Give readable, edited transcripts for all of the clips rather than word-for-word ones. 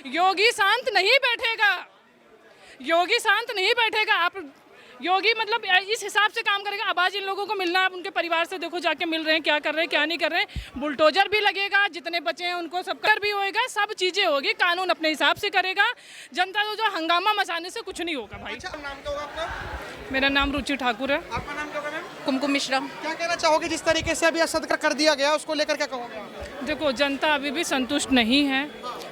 योगी शांत नहीं बैठेगा, योगी शांत नहीं बैठेगा। आप योगी मतलब इस हिसाब से काम करेगा। अब आज इन लोगों को मिलना है, उनके परिवार से देखो जाके मिल रहे हैं, क्या कर रहे हैं क्या नहीं कर रहे हैं। बुलडोजर भी लगेगा, जितने बचे हैं उनको सब कर भी होएगा, सब चीज़ें होगी, कानून अपने हिसाब से करेगा। जनता को जो हंगामा मचाने से कुछ नहीं होगा भाई। अच्छा, नाम क्या होगा आपका? मेरा नाम रुचि ठाकुर है। आपका नाम क्या होगा मैम? कुमकुम मिश्रा। क्या कहना चाहोगे जिस तरीके से अभी असद कर दिया गया, उसको लेकर क्या कहोगे आप? देखो जनता अभी भी संतुष्ट नहीं है।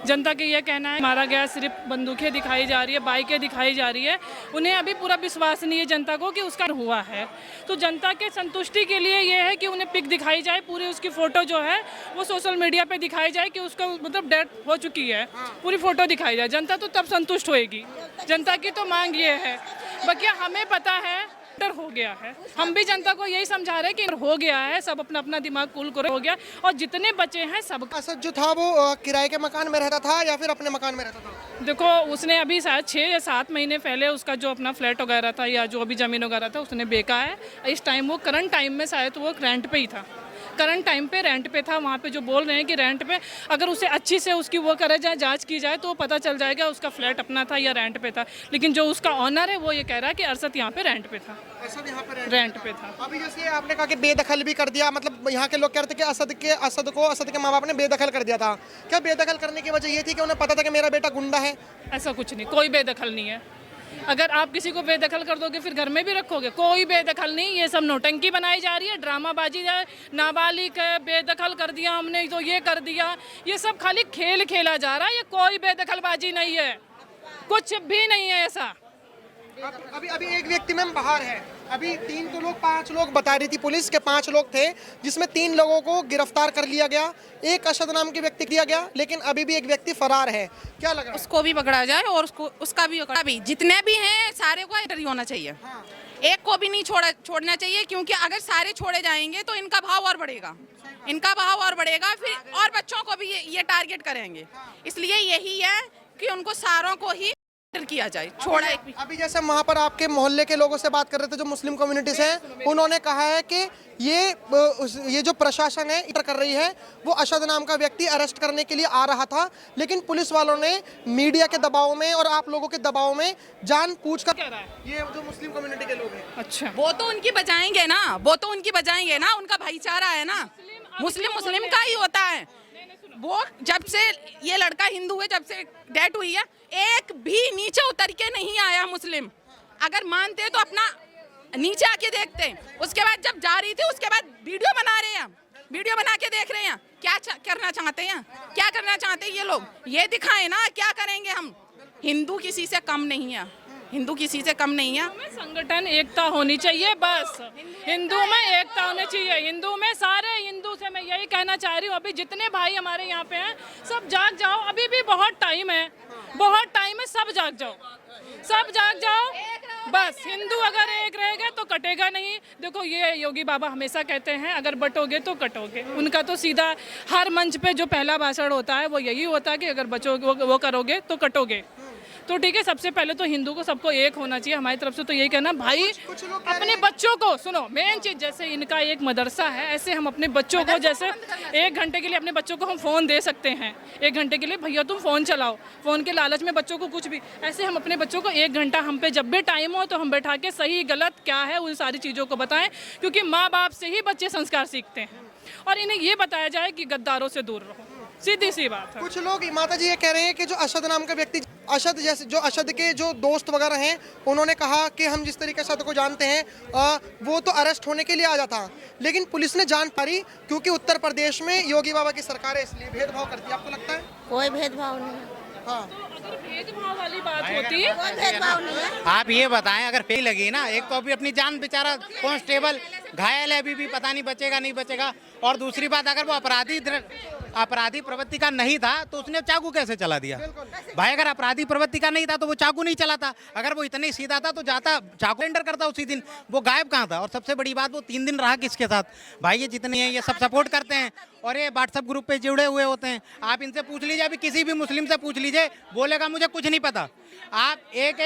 जनता का ये कहना है मारा गया, सिर्फ बंदूकें दिखाई जा रही है, बाइकें दिखाई जा रही है। उन्हें अभी पूरा विश्वास नहीं है जनता को कि उसका हुआ है। तो जनता के संतुष्टि के लिए ये है कि उन्हें पिक दिखाई जाए, पूरी उसकी फ़ोटो जो है वो सोशल मीडिया पे दिखाई जाए कि उसका मतलब डेथ हो चुकी है, पूरी फ़ोटो दिखाई जाए। जनता तो तब संतुष्ट होएगी। जनता की तो मांग ये है। बाकी हमें पता है हो गया है, हम भी जनता को यही समझा रहे हैं कि हो गया है, सब अपना अपना दिमाग कूल करो, हो गया। और जितने बचे हैं सब। असद जो था वो किराए के मकान में रहता था या फिर अपने मकान में रहता था? देखो उसने अभी शायद 6 या 7 महीने पहले उसका जो अपना फ्लैट वगैरह था या जो भी ज़मीन वगैरह था उसने बेचा है। इस टाइम वो करंट टाइम में शायद वो रेंट पे ही था, करंट टाइम पे रेंट पे था। वहाँ पे जो बोल रहे हैं कि रेंट पे, अगर उसे अच्छी से उसकी वो करे जाए, जांच की जाए, तो पता चल जाएगा उसका फ्लैट अपना था या रेंट पे था। लेकिन जो उसका ऑनर है वो ये कह रहा है कि अरशद यहाँ पे रेंट पे था, असद यहाँ पे रेंट पे था। अभी जैसे आपने कहा कि बेदखल भी कर दिया, मतलब यहाँ के लोग कह रहे थे कि असद के माँ बाप ने बेदखल कर दिया था। क्या बेदखल करने की वजह ये थी कि उन्हें पता था कि मेरा बेटा गुंडा है? ऐसा कुछ नहीं, कोई बेदखल नहीं है। अगर आप किसी को बेदखल कर दोगे फिर घर में भी रखोगे? कोई बेदखल नहीं। ये सब नौटंकी बनाई जा रही है, ड्रामाबाजी है। नाबालिग है, बेदखल कर दिया हमने, तो ये कर दिया, ये सब खाली खेल खेला जा रहा है। ये कोई बेदखलबाजी नहीं है, कुछ भी नहीं है ऐसा। अभी अभी एक व्यक्ति मैम बाहर है। अभी 5 लोग बता रही थी पुलिस के, 5 लोग थे जिसमें 3 लोगों को गिरफ्तार कर लिया गया, एक अशद नाम के व्यक्ति दिया गया, लेकिन अभी भी एक व्यक्ति फरार है। क्या लग रहा है? उसको भी पकड़ा जाए और उसका भी पकड़ा भी, जितने भी हैं सारे को एंट्री होना चाहिए। हाँ। एक को भी नहीं छोड़ना चाहिए, क्योंकि अगर सारे छोड़े जाएंगे तो इनका भाव और बढ़ेगा, इनका भाव और बढ़ेगा, फिर और बच्चों को भी ये टारगेट करेंगे। इसलिए यही है कि उनको सारों को ही किया जाए, छोड़ा एक भी। अभी जैसे वहाँ पर आपके मोहल्ले के लोगों से बात कर रहे थे जो मुस्लिम कम्युनिटी से, उन्होंने कहा है कि ये जो प्रशासन है कर रही है, वो अशद नाम का व्यक्ति अरेस्ट करने के लिए आ रहा था, लेकिन पुलिस वालों ने मीडिया के दबाव में और आप लोगों के दबाव में जानबूझकर कह रहा है ये जो मुस्लिम कम्युनिटी के लोग हैं। अच्छा, वो तो उनकी बजाएंगे ना, वो तो उनकी बजाएंगे ना, उनका भाईचारा है ना, मुस्लिम का ही होता है। वो जब से ये लड़का हिंदू है, जब से डेथ हुई है, एक भी नीचे उतर के नहीं आया मुस्लिम। अगर मानते तो अपना नीचे आके देखते। उसके बाद जब जा रही थी, उसके बाद वीडियो बना रहे हैं, वीडियो बना के देख रहे हैं। क्या करना चाहते हैं, क्या करना चाहते हैं ये लोग? ये दिखाएं ना, क्या करेंगे हम? हिंदू किसी से कम नहीं है, हिंदू किसी से कम नहीं है। संगठन एकता होनी चाहिए, बस हिंदू में एकता होनी चाहिए। हिंदू में सारे हिंदू से मैं यही कहना चाह रही हूँ, अभी जितने भाई हमारे यहाँ पे हैं सब जाग जाओ, अभी भी बहुत टाइम है, बहुत टाइम है, सब जाग जाओ, सब जाग जाओ। बस हिंदू अगर एक रहेगा तो कटेगा नहीं। देखो ये योगी बाबा हमेशा कहते हैं अगर बटोगे तो कटोगे। उनका तो सीधा हर मंच पे जो पहला भाषण होता है वो यही होता है कि अगर बचोगे वो करोगे तो कटोगे। तो ठीक है, सबसे पहले तो हिंदू को सबको एक होना चाहिए। हमारी तरफ से तो यही कहना, भाई अपने बच्चों को सुनो, मेन चीज जैसे इनका एक मदरसा है, ऐसे हम अपने बच्चों को जैसे 1 घंटे के लिए अपने बच्चों को हम फ़ोन दे सकते हैं। 1 घंटे के लिए भैया तुम फ़ोन चलाओ, फ़ोन के लालच में बच्चों को कुछ भी, ऐसे हम अपने बच्चों को 1 घंटा हम पे जब भी टाइम हो तो हम बैठा के सही गलत क्या है उन सारी चीज़ों को बताएं, क्योंकि माँ बाप से ही बच्चे संस्कार सीखते हैं। और इन्हें ये बताया जाए कि गद्दारों से दूर रहो, सीधी सी बात है। कुछ लोग माता जी ये कह रहे हैं कि जो अशद नाम का व्यक्ति, अशद जैसे जो अशद के जो दोस्त वगैरह हैं, उन्होंने कहा कि हम जिस तरीके से अशद को जानते हैं वो तो अरेस्ट होने के लिए आ जाता, लेकिन पुलिस ने जान पाई क्योंकि उत्तर प्रदेश में योगी बाबा की सरकार है, इसलिए भेदभाव करती है। आपको लगता है? कोई भेदभाव नहीं है। हाँ, अगर भेदभाव वाली बात होती है, कोई भेदभाव नहीं है। आप ये बताएं, अगर फेल लगी ना, एक तो अभी अपनी जान बेचारा कांस्टेबल घायल है, अभी भी पता नहीं बचेगा नहीं बचेगा, और दूसरी बात अगर वो अपराधी प्रवृत्ति का नहीं था तो उसने चाकू कैसे चला दिया? भाई अगर अपराधी प्रवृत्ति का नहीं था तो वो चाकू नहीं चलाता। अगर वो इतने सीधा था तो जाता चाकू एंटर करता उसी दिन। वो गायब कहाँ था? और सबसे बड़ी बात, वो 3 दिन रहा किसके साथ? भाई ये जितने हैं ये सब सपोर्ट करते हैं और ये व्हाट्सएप ग्रुप पे जुड़े हुए होते हैं। आप इनसे पूछ लीजिए, अभी किसी भी मुस्लिम से पूछ लीजिए, बोलेगा मुझे कुछ नहीं पता। आप एक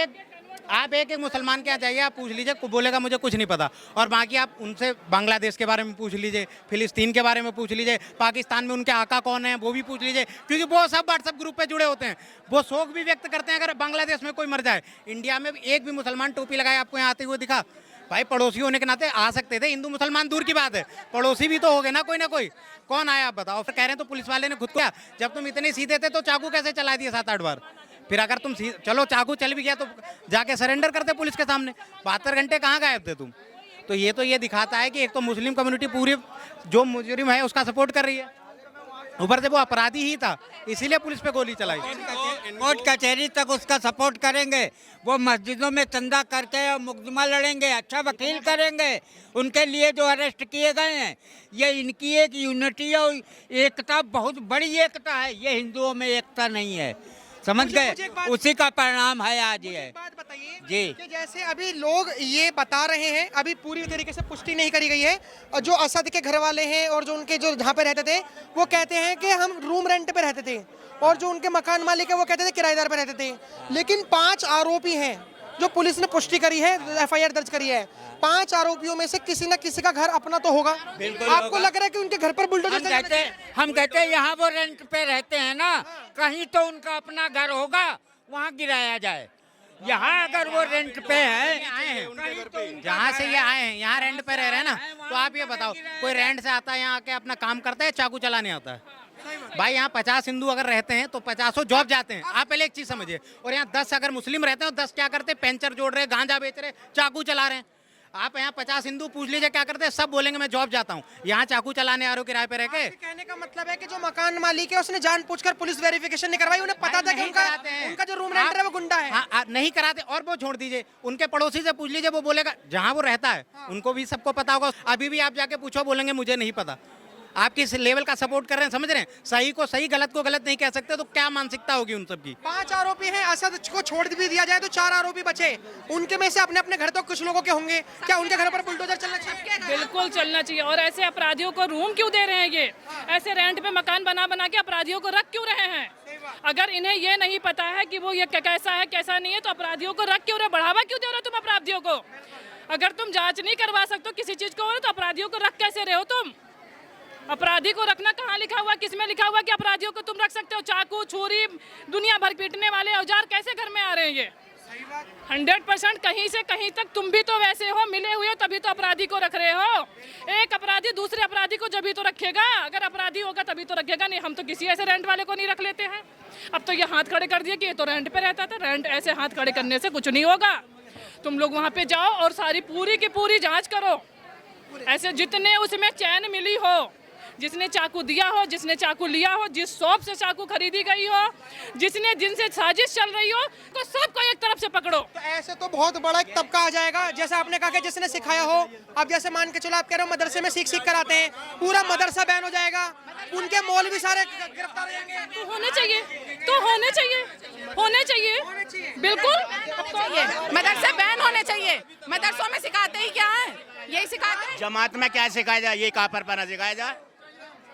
आप एक एक मुसलमान के यहाँ जाइए, आप पूछ लीजिए, बोलेगा मुझे कुछ नहीं पता। और बाकी आप उनसे बांग्लादेश के बारे में पूछ लीजिए, फिलिस्तीन के बारे में पूछ लीजिए, पाकिस्तान में उनके आका कौन है वो भी पूछ लीजिए, क्योंकि वो सब व्हाट्सएप ग्रुप पे जुड़े होते हैं। वो शोक भी व्यक्त करते हैं अगर बांग्लादेश में कोई मर जाए। इंडिया में एक भी मुसलमान टोपी लगाए आपको यहाँ आते हुए दिखा? भाई पड़ोसी होने के नाते आ सकते थे, हिंदू मुसलमान दूर की बात है, पड़ोसी भी तो हो गए ना कोई ना कोई। कौन आया आप बताओ? फिर कह रहे हैं तो पुलिस वाले ने खुद को, जब तुम इतने सीधे थे तो चाकू कैसे चला दिए 7-8 बार? फिर अगर तुम चलो चाकू चल भी गया तो जाके सरेंडर करते पुलिस के सामने। 72 घंटे कहाँ गायब थे तुम? तो ये दिखाता है कि एक तो मुस्लिम कम्युनिटी पूरी जो मुजरिम है उसका सपोर्ट कर रही है, ऊपर से वो अपराधी ही था, इसीलिए पुलिस पे गोली चलाई। कोर्ट कचहरी तक उसका सपोर्ट करेंगे, वो मस्जिदों में चंदा करके मुकदमा लड़ेंगे, अच्छा वकील करेंगे। उनके लिए जो अरेस्ट किए गए हैं, ये इनकी एक यूनिटी और एकता, बहुत बड़ी एकता है। ये हिंदुओं में एकता नहीं है, समझ गए? उसी का परिणाम है आज ये। बात बताइए जी कि जैसे अभी लोग ये बता रहे हैं, अभी पूरी तरीके से पुष्टि नहीं करी गई है, और जो असद के घर वाले हैं और जो उनके जो जहाँ पे रहते थे वो कहते हैं कि हम रूम रेंट पे रहते थे, और जो उनके मकान मालिक है वो कहते थे किराएदार पे रहते थे। लेकिन 5 आरोपी हैं जो पुलिस ने पुष्टि करी है, FIR दर्ज करी है। 5 आरोपियों में से किसी न किसी का घर अपना तो होगा। आपको लग रहा है कि उनके घर पर बुलडोजर हम कहते हैं यहाँ वो रेंट पे रहते हैं ना, कहीं तो उनका अपना घर होगा, वहाँ गिराया जाए। यहाँ अगर वो रेंट पे है, जहाँ से ये आए हैं यहाँ रेंट पे रह रहे हैं ना, तो आप ये बताओ कोई रेंट से आता है यहाँ आके अपना काम करता है, चाकू चलाने आता है? भाई यहाँ 50 हिंदू अगर रहते हैं तो 50 जॉब जाते हैं। आप पहले एक चीज समझिए। और यहाँ 10 अगर मुस्लिम रहते हैं तो 10 क्या करते हैं? पेंचर जोड़ रहे, गांजा बेच रहे, चाकू चला रहे हैं। आप यहाँ 50 हिंदू पूछ लीजिए क्या करते हैं? सब बोलेंगे मैं जॉब जाता हूँ। यहाँ चाकू चलाने आ रहे हो किराए पे रह के? कहने का मतलब है कि जो मकान मालिक है उसने जानबूझकर पुलिस वेरिफिकेशन नहीं करवाई, उन्हें पता था कि उनका जो रूम रेंटर है वो गुंडा है। हाँ, नहीं कराते। और वो छोड़ दीजिए, उनके पड़ोसी से पूछ लीजिए, वो बोलेगा जहाँ वो रहता है उनको भी सबको पता होगा। अभी भी आप जाके पूछो, बोलेंगे मुझे नहीं पता। आप किस लेवल का सपोर्ट कर रहे हैं, समझ रहे हैं? सही को सही, गलत को गलत नहीं कह सकते, तो क्या मानसिकता होगी उन सब की? 5 आरोपी हैं, असद को छोड़ भी दिया जाए तो 4 आरोपी बचे। उनके में से अपने अपने घर तो कुछ लोगों के होंगे, क्या उनके घर पर बुलडोजर चलना चाहिए? बिल्कुल चलना चाहिए। और ऐसे अपराधियों को रूम क्यों दे रहे हैं? ये ऐसे रेंट पे मकान बना बना के अपराधियों को रख क्यों रहे हैं? अगर इन्हें ये नहीं पता है कि वो ये कैसा है कैसा नहीं है, तो अपराधियों को रख क्यों रहे? बढ़ावा क्यों दे रहे हो तुम अपराधियों को? अगर तुम जांच नहीं करवा सकते किसी चीज को, तो अपराधियों को रख कैसे रहे हो तुम? अपराधी को रखना कहाँ लिखा हुआ, किसमें लिखा हुआ कि अपराधियों को तुम रख सकते हो? चाकू, छुरी, दुनिया भर पीटने वाले औजार कैसे घर में आ रहे हैं ये? 100% कहीं से कहीं तक तुम भी तो वैसे हो, मिले हुए, तभी तो अपराधी को रख रहे हो। एक अपराधी दूसरे अपराधी को जब ही तो रखेगा, अगर अपराधी होगा तभी तो रखेगा। नहीं, हम तो किसी ऐसे रेंट वाले को नहीं रख लेते हैं। अब तो ये हाथ खड़े कर दिए कि ये तो रेंट पे रहता था। रेंट ऐसे हाथ खड़े करने से कुछ नहीं होगा। तुम लोग वहाँ पे जाओ और सारी पूरी की पूरी जाँच करो। ऐसे जितने उसमें चैन मिली हो, जिसने चाकू दिया हो, जिसने चाकू लिया हो, जिस शॉप से चाकू खरीदी गई हो, जिनसे साजिश चल रही हो, तो सबको एक तरफ से पकड़ो। तो ऐसे तो बहुत बड़ा एक तबका आ जाएगा। जैसे आपने कहा कि जिसने सिखाया हो, अब जैसे मान के चलो आप कह रहे हो मदरसे में सीख कर आते हैं, पूरा मदरसा बैन हो जाएगा, उनके मौलवी सारे गिरफ्तार हो जाएंगे। तो होने चाहिए, होने चाहिए, बिल्कुल। मदरसे बैन होने चाहिए। मदरसों में सिखाते ही क्या है? यही सिखाते हैं। जमात में क्या सिखाया जाए? ये काफरपना सिखाया जाए।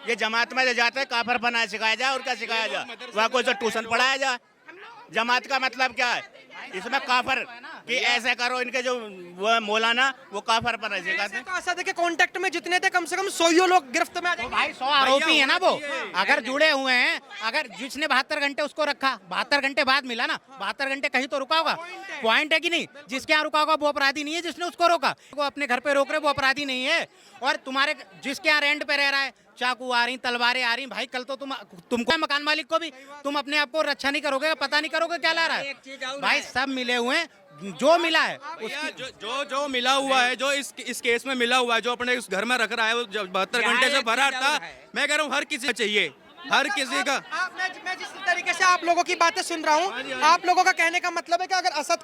ये जमात में जो जाता है काफरपना सिखाया जाए, और क्या सिखाया जाए? वहाँ कोई सा ट्यूशन पढ़ाया जाए? जमात का मतलब क्या है? इसमें काफर कि ऐसे करो, इनके जो वो मौलाना वो काफरपना सिखाते हैं। तो असद के कांटेक्ट में जितने थे कम से कम 100 लोग गिरफ्तार में आ जाएंगे। भाई 100 आरोपी है ना वो, अगर जुड़े हुए हैं। अगर जिसने 72 घंटे उसको रखा, 72 घंटे बाद मिला ना, 72 घंटे कहीं तो रुका होगा। पॉइंट है कि नहीं? जिसके यहाँ रुका होगा वो अपराधी नहीं है, जिसने उसको रोका। वो अपने घर पे रोक रहे वो अपराधी नहीं है। और तुम्हारे जिसके यहाँ रेंट पे रह रहा है, चाकू आ रही, तलवारें आ रही, भाई कल तो तुमको मकान मालिक को भी तुम अपने आप को रक्षा नहीं करोगे, पता नहीं करोगे क्या ला रहा है। भाई सब मिले हुए हैं, जो मिला है जो मिला हुआ है, जो इस केस में मिला हुआ है, जो अपने उस घर में रख रहा है, वो 72 घंटे से फरार था। मैं कह रहा हूँ हर किसी को चाहिए, हर किसी का। मैं जिस तरीके से आप लोगों की बातें सुन रहा हूँ, आप लोगों का कहने का मतलब है कि अगर असद